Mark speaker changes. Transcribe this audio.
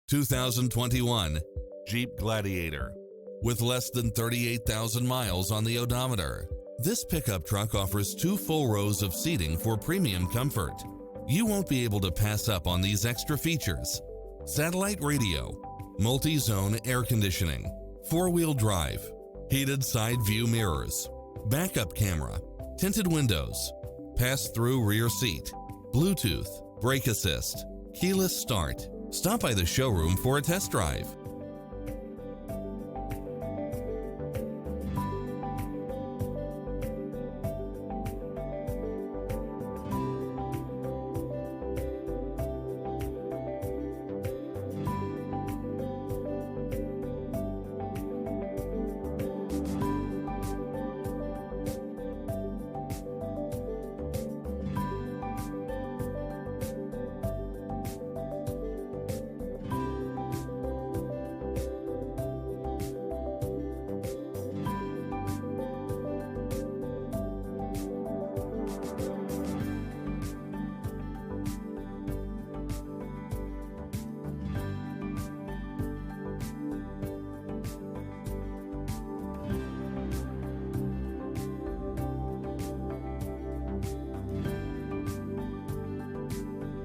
Speaker 1: 2021 Jeep Gladiator. With less than 38,000 miles on the odometer, this pickup truck offers 2 full rows of seating for premium comfort. You won't be able to pass up on these extra features: satellite radio, multi-zone air conditioning, 4-wheel drive, heated side view mirrors, backup camera, tinted windows, pass-through rear seat, Bluetooth, brake assist, keyless start. Stop by the showroom for a test drive.